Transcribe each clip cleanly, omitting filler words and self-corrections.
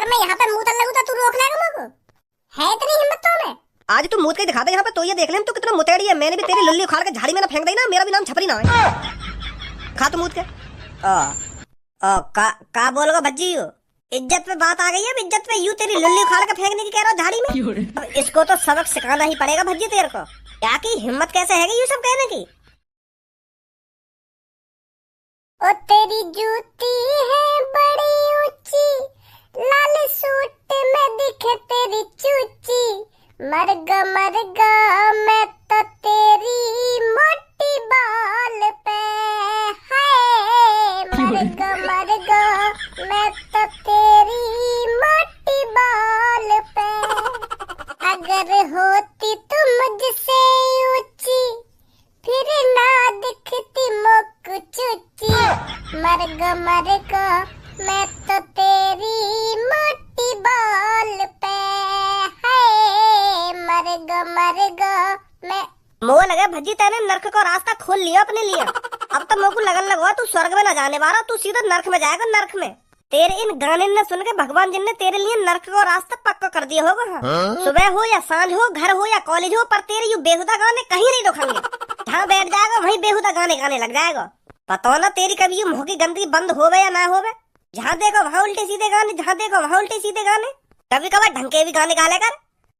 अगर मैं यहाँ पे मुंह तल लगूं तो तू रोक लेगा मुझको? है इतनी हिम्मत तो में? आज तू मूत के दिखा दे यहाँ पे, तो ये देख ले तू कितना मुतेड़ी है। मैंने भी तेरी लुल्ली उखाड़ के झाड़ी में ना फेंक दी ना, मेरा भी नाम छपरी ना है। खा तू मूत के। का बोलोगे भज्जी? इज्जत पे बात आ गई है, इज्जत पे यूं तेरी लुल्ली उखाड़ के फेंकने की कह रहा झाड़ी में। अब इसको तो सबक सिखाना ही पड़ेगा भज्जी तेरे को। क्या की हिम्मत कैसे है ये सब कहने की? ओ तेरी जूती है बड़ी ऊंची, लाल सूट में दिखे तेरी चूची, मरगा मैं तो तेरी मोटी बाल पे, हाय मरगा मैं तो तेरी मोटी बाल पे, अगर होती तुम मुझसे ऊंची फिर ना दिखती मुक चुची, मरगा मैं तो तेरी मोटी बाल पे, मरगा मैं। मोह लगे भज्जी तेने नरक को रास्ता खोल लिया अपने लिए। अब तो मोह को लगन लगवा तू स्वर्ग में न जाने वाला, तू सीधा नरक में जाएगा। नरक में तेरे इन गाने न सुन के भगवान जी ने तेरे लिए नरक को रास्ता पक्का कर दिया होगा। हाँ? सुबह हो या सांझ हो, घर हो या कॉलेज हो, पर तेरे यू बेहुदा गाने कहीं नहीं रुकेंगे। जहाँ बैठ जाएगा वहीं बेहुदा गाने गाने लग जाएगा। पता ना तेरी कभी यू मुंह की गंदगी बंद होवे या ना होवे। जहाँ देखो वहाँ उल्टे सीधे गाने, जहाँ देखो वहाँ उल्टे सीधे गाने। कभी कभार ढंग के भी गाने गा ले कर।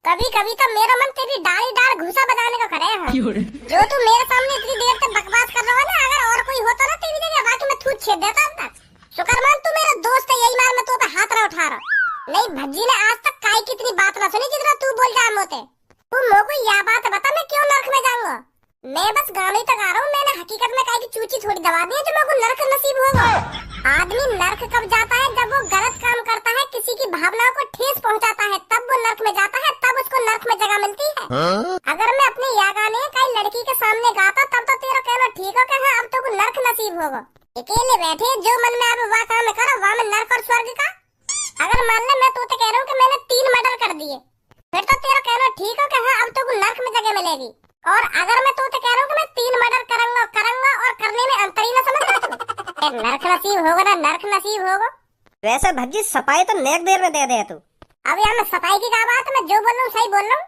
कभी कभी तो मेरा मन तेरी डाल घुसा बजाने का करे है। जो तू मेरे सामने इतनी देर तक बकवास कर रहा है ना, अगर और कोई होता ना तेरी जगह बाकी मैं थूत छेद देता अब तक। शुक्र मान तू मेरा दोस्त है, यही मार मैं तो पे हाथ ना उठा रहा। नहीं भज्जी ने आज तक काय की इतनी बात ना सुनी जितना तू बोल जा मोते। तू मोको यह बात बता मैं क्यों नरक में जाऊंगा? मैं बस गाने तक आ रहा हूँ, मैंने हकीकत में काय की चूची थोड़ी दबा दी है जो मेरे को नरक नसीब होगा। आदमी नरक कब जाता है? जब वो गलत काम करता है, किसी की भावनाओं को ठेस पहुंचाता है, तब वो नरक में जाता है, तब उसको नरक में जगह मिलती है। अगर मैं अपने या गाने कई लड़की के सामने गाता तब तो तेरा कहना ठीक हो कि हाँ अब तो को नरक नसीब होगा। अकेले बैठे जो मन में आवे वह काम करो, वहाँ में नरक और स्वर्ग का। अगर मान ले मैं तो कह रहा हूँ कि मैंने 3 मर्डर कर दिए, फिर तो तेरा कहना ठीक हो कि हाँ अब तो को नरक में जगह मिलेगी। और अगर मैं तो कह रहा हूँ कि मैं 3 मर्डर करूंगा और करने में अंतर ही ना समझ रहा तू। नरक नसीब होगा ना नरक नसीब होगा। वैसे भज्जी सफाई तो नेक देर में दे दे तू। अब यहाँ में सफाई की क्या बात है? मैं जो बोल रहा हूँ सही बोल रहा हूँ।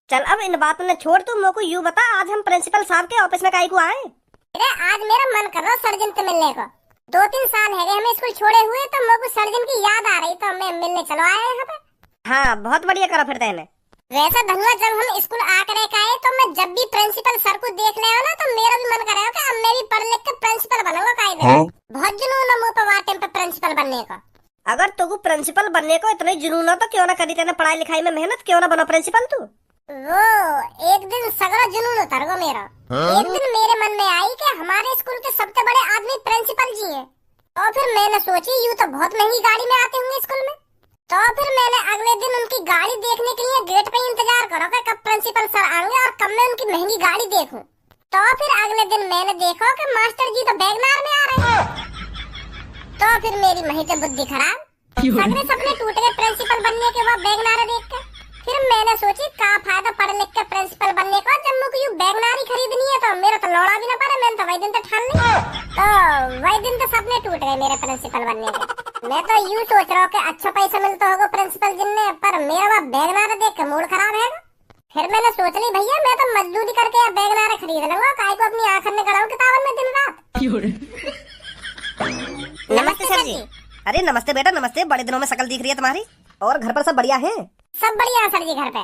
चल अब इन बातों ने छोड़, तू मेरे को यूँ बता आज हम प्रिंसिपल साहब के ऑफिस में काहे को आए? आज मेरा मन कर रहा सर्जन से मिलने को। 2-3 साल है हमें स्कूल छोड़े हुए, तो मेरे को सर्जन की याद आ रही, तो मैं मिलने चलो आए यहाँ पे। हाँ बहुत बढ़िया करा फिर तेने। वैसे धनुआ जब हम स्कूल आकर आए तो मैं जब भी प्रिंसिपल सर को देख ले ना तो मेरा भी मन करे कि अब मैं भी पढ़ लिख के प्रिंसिपल बनूंगा। कायदे बहुत जुनून है मुझ पे वार टाइम पे प्रिंसिपल बनने का। अगर तू प्रिंसिपल बनने को इतना जुनून हो तो क्यों ना करी तेने पढ़ाई लिखाई में मेहनत, क्यों ना बनो प्रिंसिपल तू? वो एक दिन सगरा जुनून उतर गो मेरा। एक दिन मेरे मन में आई कि हमारे स्कूल के सबसे बड़े आदमी प्रिंसिपल जी हैं। और फिर मैंने सोची यूँ तो बहुत महंगी गाड़ी में आते होंगे स्कूल में, तो फिर मैंने अगले दिन उनकी गाड़ी देखने के लिए गेट पे इंतजार करो कि कब प्रिंसिपल सर आएंगे और कब मैं उनकी महंगी गाड़ी देखूं। तो फिर अगले दिन मैंने देखा कि मास्टर जी तो बैगनार में आ रहे हैं। तो फिर मेरी मही से बुद्धि खराब, सपने टूट गए प्रिंसिपल बनने के बाद बैगनार देख के। फिर मैंने सोची का फायदा पढ़ लिख के प्रिंसिपल बनने का, जब मुझे यूँ बैगनार ही खरीदनी है तो मेरा तो लौड़ा भी ना पड़े। मैंने तो वही दिन तो ठान लिया, तो वही दिन तो सपने टूट गए मेरे प्रिंसिपल बनने के। मैं तो यूँ सोच रहा हूँ कि अच्छा पैसा मिलता होगा प्रिंसिपल जिनने, पर मेरा वह बैगनार देख के मूड खराब है। फिर मैंने सोच ली भैया मैं तो मजदूरी करके या बैगनार खरीद लूंगा, काय को अपनी आंखन में कराऊं किताबन में दिन रात। नमस्ते सर जी। अरे नमस्ते बेटा नमस्ते, बड़े दिनों में शकल दिख रही है तुम्हारी। और घर पर सब बढ़िया है? सब बढ़िया सर जी घर पे।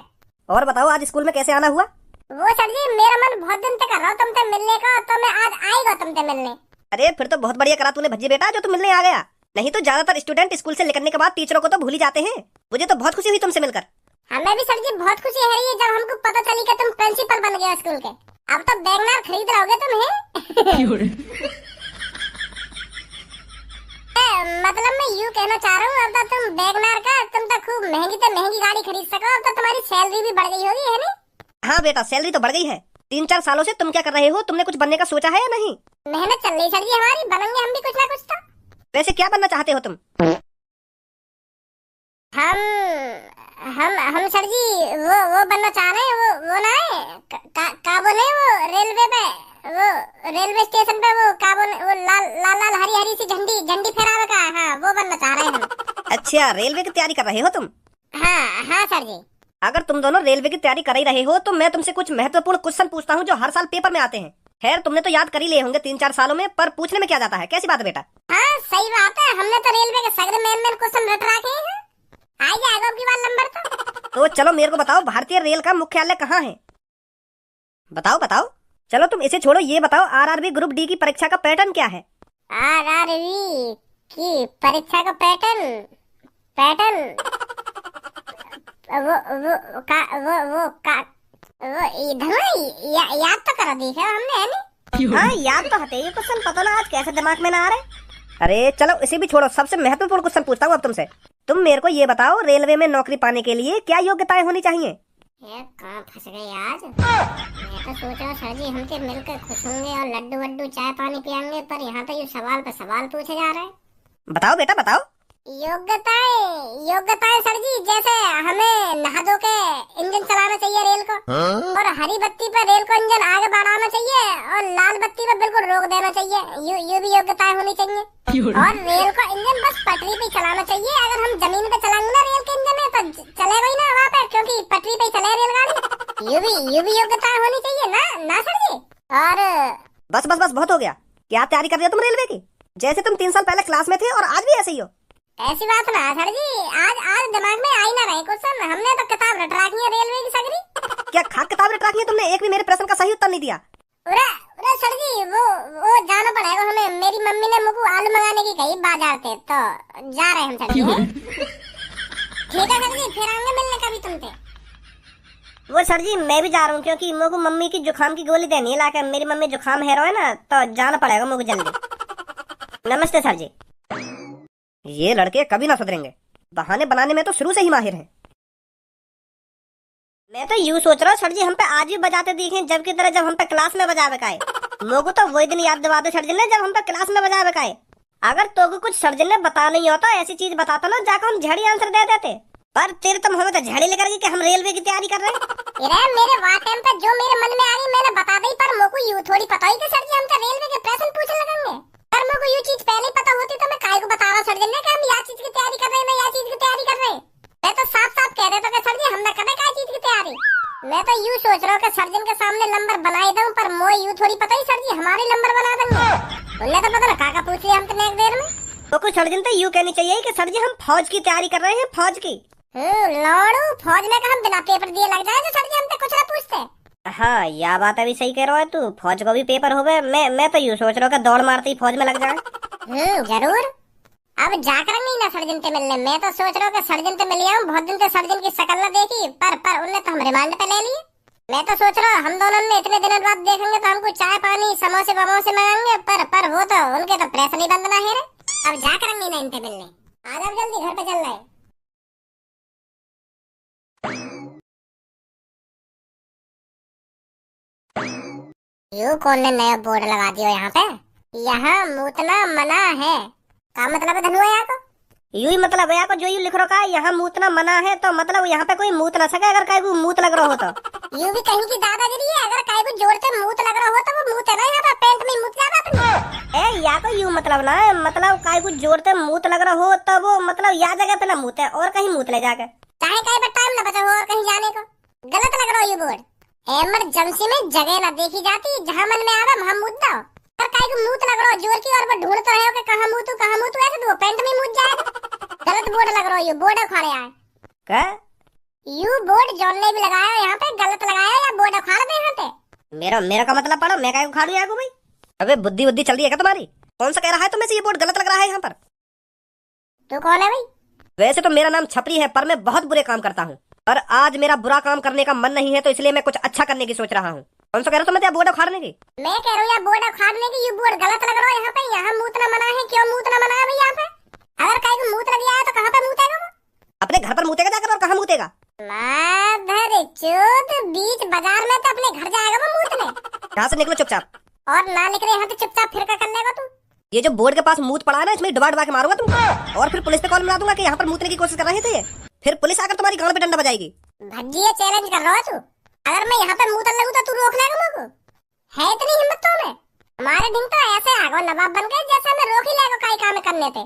और बताओ आज स्कूल में कैसे आना हुआ? वो सर जी मेरा मन बहुत दिन से कर रहा हूँ तुमसे मिलने का, तो मैं आज आएगा तुमसे मिलने। अरे फिर तो बहुत बढ़िया करा तूने भज्जी बेटा जो तुम मिलने आ गया। नहीं तो ज्यादातर स्टूडेंट स्कूल से निकलने के बाद टीचरों को तो भूल ही जाते हैं। मुझे तो बहुत खुशी हुई तुमसे मिलकर। हमें भी सर जी बहुत खुशी है रही है जब हमको पता चली कि तुम प्रिंसिपल बन गए स्कूल के। अब तो बैगनार खरीद रहोगे तुम हैं? मतलब मैं यूँ कहना चाह रहा हूँ अब तो तुम बैगनार का तुम तो खूब महंगी से महंगी गाड़ी खरीद सको। अब तो तुम्हारी सैलरी भी बढ़ गई होगी है नहीं? हाँ बेटा सैलरी तो बढ़ गई है। 3-4 सालों से तुम क्या कर रहे हो? तुमने कुछ बनने का सोचा है या नहीं? मेहनत चल रही सर जी हमारी, बनेंगे हम भी कुछ ना कुछ तो। वैसे क्या बनना चाहते हो तुम? हम सर जी वो बनना चाह रहे हैं। वो ना है का बोले वो रेलवे पे, वो रेलवे स्टेशन पे वो का बोले वो लाल हरी सी झंडी फहरावे का। हाँ वो बनना चाह रहे हैं हम। अच्छा, रेलवे की तैयारी कर रहे हो तुम? हाँ हाँ सर जी। अगर तुम दोनों रेलवे की तैयारी कर ही रहे हो तो मैं तुमसे कुछ महत्वपूर्ण क्वेश्चन पूछता हूँ जो हर साल पेपर में आते हैं। खैर तुमने तो याद कर ही लिए होंगे 3-4 सालों में, पर पूछने में क्या जाता है, कैसी बात है बेटा? हाँ सही बात है, हमने तो रेलवे के सगरे मेन क्वेश्चन रट रखे हैं। आ जाएगा अब की बार नंबर तो चलो मेरे को बताओ, भारतीय रेल का मुख्यालय कहाँ है? बताओ बताओ। चलो तुम इसे छोड़ो, ये बताओ आरआरबी ग्रुप डी की परीक्षा का पैटर्न क्या है? आरआरबी की परीक्षा का पैटर्न पैटर्न वो इधर याद तो करा दी है हमने, है नहीं? हाँ याद तो हटे, ये क्वेश्चन पता ना आज कैसे दिमाग में ना आ रहे। अरे चलो इसे भी छोड़ो, सबसे महत्वपूर्ण क्वेश्चन पूछता हूँ अब तुमसे। तुम मेरे को ये बताओ, रेलवे में नौकरी पाने के लिए क्या योग्यताएं होनी चाहिए? ये कहाँ फंस गए आज। मैं तो सोच रहा सर जी हमसे मिलकर खुश होंगे और लड्डू वड्डू चाय पानी पियेंगे, पर यहाँ तो ये सवाल पे सवाल पूछे जा रहे हैं। बताओ बेटा बताओ। योग्यताएं सर जी, जैसे हमें नहा धो के इंजन चलाना चाहिए रेल को, और हरी बत्ती पर रेल को इंजन आगे बढ़ाना चाहिए, और लाल बत्ती पर बिल्कुल रोक देना चाहिए। ये भी योग्यताएं होनी चाहिए। और रेल को इंजन बस पटरी पे चलाना चाहिए। अगर हम जमीन पे चलाएंगे ना रेल के इंजन में तो चलेगा ही ना वहाँ पे, क्योंकि पटरी पे चले रेलगाड़ी। ये भी योग्यताएं होनी चाहिए ना सर जी। और बस बस बस बहुत हो गया। क्या तैयारी कर रहे हो तुम रेलवे की? जैसे तुम 3 साल पहले क्लास में थे और आज भी ऐसे ही हो। ऐसी बात ना सर जी, आज दिमाग में आई ना रहे क्वेश्चन। हमने तो किताब रट रखी है रेलवे की सगरी। क्या खाक किताब रट रखी है तुमने? एक भी मेरे प्रश्न का सही उत्तर नहीं दिया। अरे सर जी वो जाना पड़ेगा हमें। मेरी मम्मी ने मुझको आलू मंगाने की कही बाजार से, तो जा रहे हम सर जी। ठीक है सर जी, फिर आएंगे मिलने कभी तुमसे। वो सर जी मैं भी जा रहा हूँ, क्योंकि मुझको मम्मी की जुकाम की गोली देनी है लाके। मेरी मम्मी जुकाम है रो है ना, तो जाना पड़ेगा मुझको जल्दी। नमस्ते सर जी। ये लड़के कभी ना सुधरेंगे, बहाने बनाने में तो शुरू से ही माहिर हैं। मैं तो यूँ सोच रहा हूँ सर जी हम पे आज भी बजाते दिखे जबकि तरह जब हम पे क्लास में बजा बकाए। लोगों तो वही दिन याद दिवा दो सर जी ने जब हम पे क्लास में बजा बकाए। अगर तो को कुछ सर जी ने बता नहीं होता, ऐसी चीज बताता ना, जाकर हम झड़ी आंसर दे देते। पर तेरे तुम हमें तो झड़ी लेकर कि हम रेलवे की तैयारी कर रहे हैं। मेरे वाह टाइम पे जो मेरे मन में आ रही मैंने बता दी, पर मुझको यूँ थोड़ी पता ही कि सर जी हम तो रेलवे के प्रश्न पूछने लगेंगे। पर मुझको ये चीज पहले ही पता होती तो मैं काहे को बता रहा सर जी ने कि हम या चीज की तैयारी कर रहे हैं, या चीज की तैयारी कर रहे हैं। मैं तो साफ साफ कह देता कि सर जी हमने कभी काय चीज की तैयारी। मैं तो यूँ सोच रहा हूँ कि सर्जन के सामने नंबर बनाए दूं, पर मोए यूँ थोड़ी पता ही सर जी हमारे नंबर बना देंगे। उन्हें तो पता ना काका पूछ लिया हम तो एक देर में। तो कुछ सर्जन तो यूँ कहनी चाहिए कि सर जी हम फौज की तैयारी कर रहे हैं, फौज की। लौड़ू फौज में हम बिना पेपर दिए लग जाए तो सर जी हमसे कुछ ना पूछते। हाँ यह बात अभी सही कह रहा है तू, फौज को भी पेपर हो गए। मैं तो यूँ सोच रहा हूँ कि दौड़ मारते ही फौज में लग जाए। जरूर। अब जाकर नहीं ना सर्जन से मिलने। मैं तो सोच रहा हूँ कि सर्जन से मिल आऊं। बहुत दिन से सर्जन की शक्ल न देखी, पर उन्हें तो हम रिमांड पे ले लिए। मैं तो सोच रहा हूँ हम दोनों ने इतने दिनों बाद देखेंगे तो हमको चाय पानी समोसे वमोसे मांगेंगे, पर वो तो उनके तो प्रेस नहीं बंद ना है रे। अब जाकर नहीं ना इनसे मिलने। आ जाओ जल्दी, घर पे चल रहे। यू कौन ने नया बोर्ड लगा दिया यहाँ पे? यहाँ मूतना मना है। क्या मतलब है धनुआ यहाँ को? यू ही मतलब है को जो यू लिख रखा है यहाँ मूतना मना है, तो मतलब यहाँ पे कोई मूत ना सके अगर कहीं को मूत लग रहा हो तो। यू भी कहीं की दादागिरी है। अगर कहीं को जोर से मूत लग रहा हो तो वो मूत है ना, यहाँ पे पेंट में मूत जाता अपने। ए या को यू मतलब ना है, मतलब कहीं को जोर से मूत लग रहा हो तो वो मतलब या जगह पे ना मूत है और कहीं मूत ले जाके। चाहे कहीं पर टाइम ना बचा हो और कहीं जाने को। गलत लग रहा हो ये बोर्ड। इमरजेंसी में जगह ना देखी जाती, जहाँ मन में आवे वहाँ मूत दो। पर कहीं को मूत लग रहा हो जोर की और वो ढूंढ तो है कि कहाँ मूतू ऐसे तो वो पेंट में मूत जाएगा। गलत बोर्ड लग रहा हो, ये बोर्ड उखाड़े आए। क्या? यू बोर्ड जॉन ने भी लगाया यहाँ पे, गलत लगाया या बोर्ड उखाड़ दे यहाँ पे। मेरा का मतलब पढ़ो, मैं क्या उखाड़ू यहाँ को भाई? अबे बुद्धि चल रही है क्या तुम्हारी? कौन सा कह रहा है तुम्हें से ये बोर्ड गलत लग रहा है यहाँ पर? तू कौन है भाई? वैसे तो मेरा नाम छपरी है, पर मैं बहुत बुरे काम करता हूँ। पर आज मेरा बुरा काम करने का मन नहीं है, तो इसलिए मैं कुछ अच्छा करने की सोच रहा हूँ। कौन सा कह रहा हो बोर्ड उखाड़ने की? मैं कह रहा हूँ यार बोर्ड उखाड़ने की। ये बोर्ड गलत लग रहा है यहाँ पे। यहाँ मूतना मना है। क्यों मूतना मना है भाई यहाँ पे? अगर कहीं को मूत लग गया है तो कहाँ पे मूतेगा वो? अपने घर पर मूतेगा जाकर, और कहाँ मूतेगा? माधर चोद, बीच बाजार में तो अपने घर जाएगा वो मूतने। यहाँ से निकलो चुपचाप। और ना निकले यहाँ से चुपचाप फिर क्या कर लेगा तू? ये जो बोर्ड के पास मूत पड़ा है ना, इसमें डुबा के मारूंगा तुमको, और फिर पुलिस पे कॉल मिला दूंगा कि यहाँ पर मूतने की कोशिश कर रहे थे। फिर पुलिस आकर तुम्हारी गांड पे डंडा बजाएगी। भज्जिए चैलेंज कर रहा है तू। अगर मैं यहाँ पे मूतन लगूं तो तू रोक लेगा मुझको? है इतनी हिम्मत तो में? हमारे दिन तो ऐसे आगो नवाब बन गए जैसे हमें रोक ही लेगा कई काम करने थे।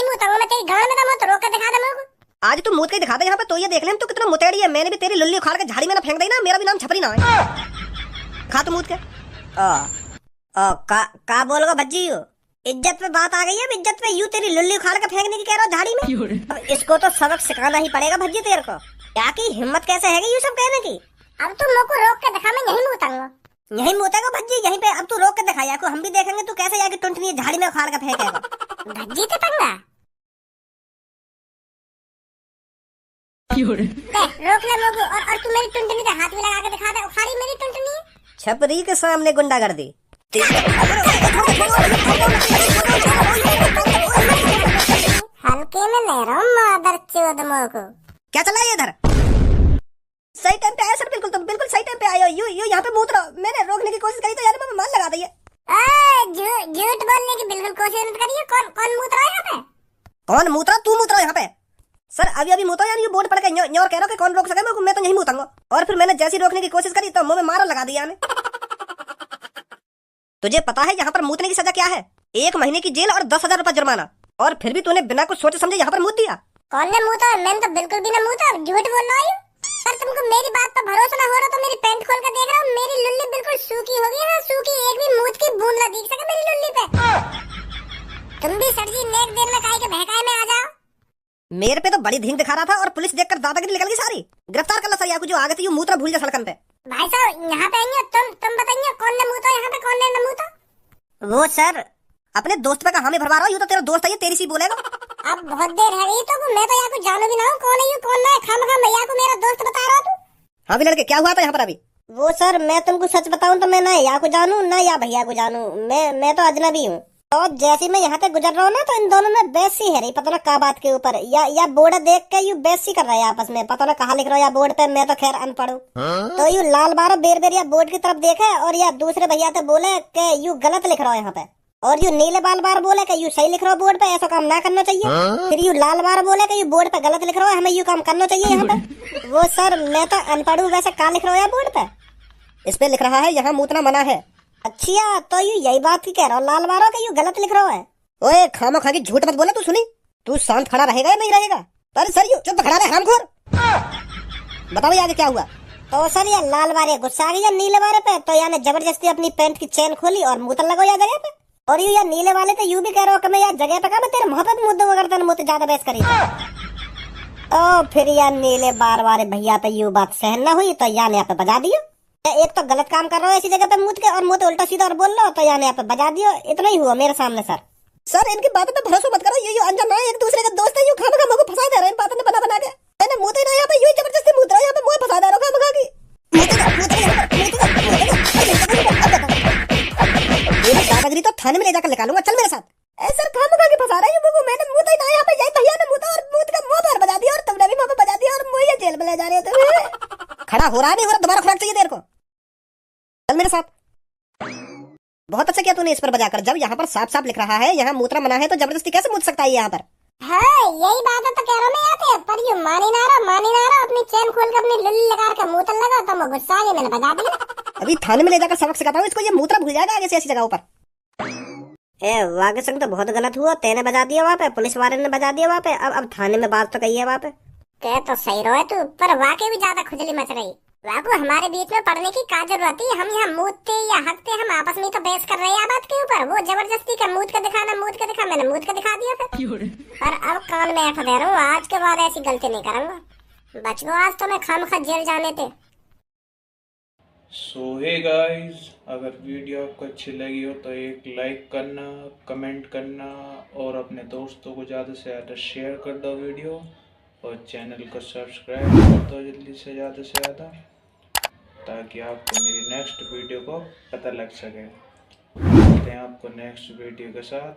मुतंगा मैं तेरी गांड में दम हो तो रोक के दिखा दे मेरे को। आज तू मूत के दिखा दे यहाँ पे, तो ये देख ले तू कितना मुतेड़ी है। मैंने भी तेरी लुल्ली उखाड़ के झाड़ी में ना फेंक दी ना, मेरा भी नाम छपरी ना है। खा तू मूत के। का बोलोगे भज्जी हो? इज्जत पे बात आ गई है, इज्जत पे। यूं तेरी लुल्ली उखाड़ के फेंकने की कह रहा हो झाड़ी में? अब इसको तो सबक सिखाना ही पड़ेगा भज्जी तेरे को। क्या की हिम्मत कैसे है ये सब कहने की? अब तू मेरे को रोक के दिखा, मैं यही मुतंगा। यही मुतेगा भज्जी यहीं पे। अब तू रोक के दिखाया को हम भी देखेंगे तू कैसे जाके टुंटनी झाड़ी में उखाड़ के फेंकेगा। भज्जी ते पंगा रोक ले मेरे को। और तू मेरी टुंटनी पे हाथ भी लगा के दिखा दे, उखाड़ी मेरी टुंटनी। छपरी के सामने गुंडागर्दी। हल्के में ले रहा हूँ मादर चोद मोह को। क्या चला है इधर? सही टाइम पे आया सर, बिल्कुल तुम बिल्कुल सही टाइम पे आए हो। यू यहाँ पे मूत रहो। मैंने रोकने की कोशिश करी तो यार मैं मान लगा दी है। झूठ बोलने की बिल्कुल कोशिश मत करिए। कौन मूत रहा है यहाँ पे? कौन मूत रहा? तू मूत रहा यहाँ पे। सर अभी मूतो यार, ये बोर्ड पड़ के न्योर कह रहा कि कौन रोक सके मैं तो नहीं मूतूंगा। और फिर मैंने जैसी रोकने की कोशिश करी तो मुंह में मारो लगा दिया ने। तुझे पता है यहाँ पर मूतने की सजा क्या है? 1 महीने की जेल और 10,000 रुपए जुर्माना। और फिर भी तूने बिना कुछ सोचे समझे यहाँ पर मूत दिया। कौन ने मूता? मैंने तो बिल्कुल भी ना मूता। झूठ बोल रहा हूँ। सर तुमको मेरी बात पर भरोसा ना हो रहा तो मेरी पैंट खोल कर देख रहा हूँ। मेरी लुल्ली बिल्कुल सूखी हो गई है, सूखी। एक भी मूत की बूंद ना दिख सके मेरी लुल्ली पे। तुम भी सर जी नेक देर में काहे के बहकाए में आ जाओ। मेरे पे तो बड़ी धींग दिखा रहा था और पुलिस देखकर दादागिरी निकल गई सारी। गिरफ्तार कर लो सर, जो आगे थे यू मूत्रा भूल जा सड़कन पे। भाई साहब यहाँ पे आइए, तुम बताइए कौन ने मूता यहाँ पे, कौन ने न मूता? वो सर अपने दोस्त पे का हामी भरवा रहा हूँ। यू तो तेरा दोस्त है, ये तेरी सी बोलेगा। अब बहुत देर है रही तो मैं तो यहाँ को जानू भी ना हूँ कौन है यू कौन ना है। खाम भैया को मेरा दोस्त बता रहा तू। हाँ भी लड़के क्या हुआ था यहाँ पर अभी? वो सर मैं तुमको सच बताऊं तो मैं ना या को जानू ना या भैया को जानू। मैं तो अजनबी हूँ। तो जैसे मैं यहाँ पे गुजर रहा हूँ ना तो इन दोनों में बहस सी है रही, पता ना क्या बात के ऊपर। या बोर्ड देख के यू बहस सी कर रहा है आपस में, पता ना कहाँ लिख रहा है या बोर्ड पे। मैं तो खैर अनपढ़ हूँ। तो यू लाल बार बेर या बोर्ड की तरफ देखे और या दूसरे भैया से बोले कि यू गलत लिख रहा है यहाँ पे। और यू नीले बार बोले कि यू सही लिख रहा हो बोर्ड पे, ऐसा काम ना करना चाहिए। फिर यू लाल बार बोले कि यू बोर्ड पे गलत लिख रहा हो, हमें यू काम करना चाहिए यहाँ पे। वो सर मैं तो अनपढ़ हूँ, वैसे क्या लिख रहा हो यार बोर्ड पे? इस पे लिख रहा है यहाँ मूतना मना है। अच्छा तो यू यही बात की कह रहा हो लाल बारों के यू गलत लिख रहा है? ओए खामो खा की झूठ मत बोले। तू सुनी, तू शांत खड़ा रहेगा या नहीं रहेगा? अरे सर यू चुप खड़ा रहे हमखोर। बताओ आगे क्या हुआ? तो सर ये लाल बारे गुस्सा आ गया नीले बारे पे, तो याने जबरदस्ती अपनी पैंट की चेन खोली और मूतन लगाओ या जगह पे। और यू या नीले वाले तो यू भी कह रहा हो कि मैं यार जगह पे का मैं तेरे मोहब्बत मुद्दे वगैरह मुझे ज्यादा बहस करी। तो फिर यार नीले बार वाले भैया पे यू बात सहन ना हुई तो यान यहाँ पे बजा दियो। एक तो गलत काम कर रहा हो ऐसी जगह पे मूत के और मुँह उल्टा सीधा और बोल लो तो यान यहाँ पे बजा दियो। इतना ही हुआ मेरे सामने सर। सर इनकी बातों पे भरोसा मत करो, ये अनजान है, एक दूसरे का दोस्त है। यू खाम खा मुझे फंसा दे रहे हैं इन बातों में बना के। मैंने मुँह ना यहाँ पे यू जबरदस्ती मूत रहा है, यहाँ पे मुँह फंसा दे रहा हूँ खाम दादागिरी तो थाने में ले जाकर निकालूंगा। चल मेरे साथ। ऐसा खाम खा के फंसा रहा है मुझे। मैंने मुँह ना यहाँ पे यही भैया ने मुँह और मुँह का मुँह पर बजा दिया और तुमने भी मुँह पे बजा दिया और मुझे जेल में ले जा रहे हो। खड़ा हो रहा नहीं हो रहा, दोबारा खुराक चाहिए तेरे को। चल मेरे साथ। बहुत अच्छा किया तूने इस पर बजाकर। जब यहाँ पर साफ साफ लिख रहा है यहाँ मूत्रा मना है तो जबरदस्ती कैसे मूत सकता है यहाँ पर? हाँ यही बात है तो कह रहा हूँ मैं यहाँ पे। पर यू मानी ना रहा। अपनी चेन खोल कर अपनी लुल्ली लगा कर मूतन लगा तो मैं गुस्सा आ गया, मैंने बजा दिया। अभी थाने में ले जाकर सबक सिखाता हूँ इसको, ये मूत्रा भूल जाएगा आगे से ऐसी जगहों पर। वागे संग तो बहुत गलत हुआ, तेने बजा दिया वहाँ पे, पुलिस वाले ने बजा दिया वहाँ पे। अब थाने में बात तो कही है वहाँ पे। कह तो सही रहो तू, पर वाकई भी ज्यादा खुजली मच रही। वाकू हमारे बीच में पढ़ने की क्या जरूरत थी? हम यहाँ मूतते या हकते, हम आपस में तो बहस कर रहे हैं बात के ऊपर। वो जबरदस्ती का मूत का दिखाना, मैंने मूत का दिखा दिया फिर। और अब कान में ऐसा दे रहा हूँ, आज के बाद ऐसी गलती नहीं करूंगा। बच गो आज तो मैं खामखा जेल जाने थे। सो हे गाइस, अगर वीडियो आपको अच्छी लगी हो तो एक लाइक करना, कमेंट करना और अपने दोस्तों को ज़्यादा से ज़्यादा शेयर कर दो वीडियो। और चैनल को सब्सक्राइब कर दो जल्दी से ज़्यादा ताकि आपको मेरी नेक्स्ट वीडियो को पता लग सके। मिलते हैं आपको नेक्स्ट वीडियो के साथ।